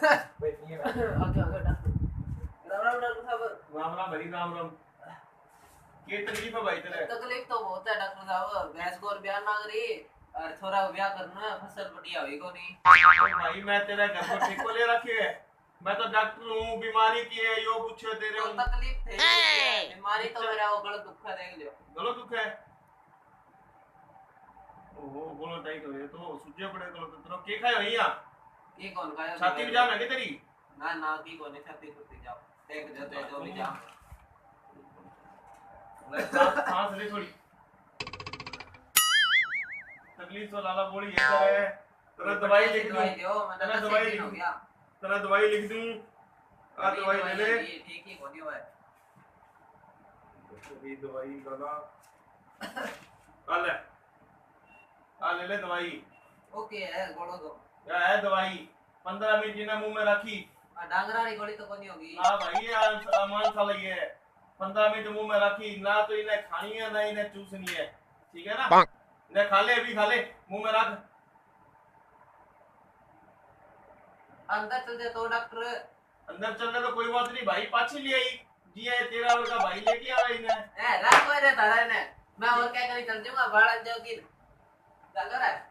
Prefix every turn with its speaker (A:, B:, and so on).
A: बैठिए
B: आगे आगे डॉक्टर। राम राम डॉक्टर साहब।
A: राम राम भाई राम राम। क्या तकलीफ है भाई तेरे?
B: तकलीफ तो बहुत है डॉक्टर साहब, भैंस को ब्याह मांग रही और छोरा को ब्याह करना, फसल बढ़िया हुई को नहीं।
A: तो भाई मैं तेरे घर को ठेको ले रखे है। मैं तो डॉक्टर हूँ, बीमारी की है यो पूछे तेरे
B: तो
A: हूँ।
B: तकलीफ थे बीमारी तो मेरा वो गलत दुख है, देख लियो।
A: गलो दुख है? ओहो बोलो टाइट हो ये तो सुझे पड़े गलो तो तेरा के खायो हिया?
B: की कौन खायो?
A: छाती में जाम है के तेरी?
B: ना ना की कौन है, छाती कुत्ती जाओ देख जो जो भी जाओ।
A: ले सांस ले थोड़ी। तकलीफ तो लाला बोली है तेरे। तेरा दवाई लिख दूं?
B: दो मैंने
A: तेरा
B: तो
A: दवाई
B: दवाई
A: लिख
B: हो
A: दूं?
B: गया।
A: तेरा दवाई लिख दूं? आ दवाई ले ले।
B: ठीक ही कोनी हुआ है।
A: ये दवाई गाना आ ले ले दवाई।
B: ओके है गोलो दो।
A: क्या है दवाई? 15 मिनट इन्हें मुंह में रखी।
B: डांगरा री गोली तो कोनी होगी
A: ना भाई ये अमान साला ये है। 15 मिनट मुंह में रखी ना, तो इन्हें खानी है ना इन्हें चूसनी है, ठीक है ना? इन्हें खा ले, अभी खा ले, मुंह में रख।
B: अंदर चल दे तो डॉक्टर।
A: अंदर चलने तो कोई बात नहीं भाई, पाछी ले आई जी है तेरा वर्ग का भाई लेके आवे इन्हें।
B: ए रात को रे तारा ने मैं और क्या करी चल जाऊंगा बाड़ा जोगी चल रहा है।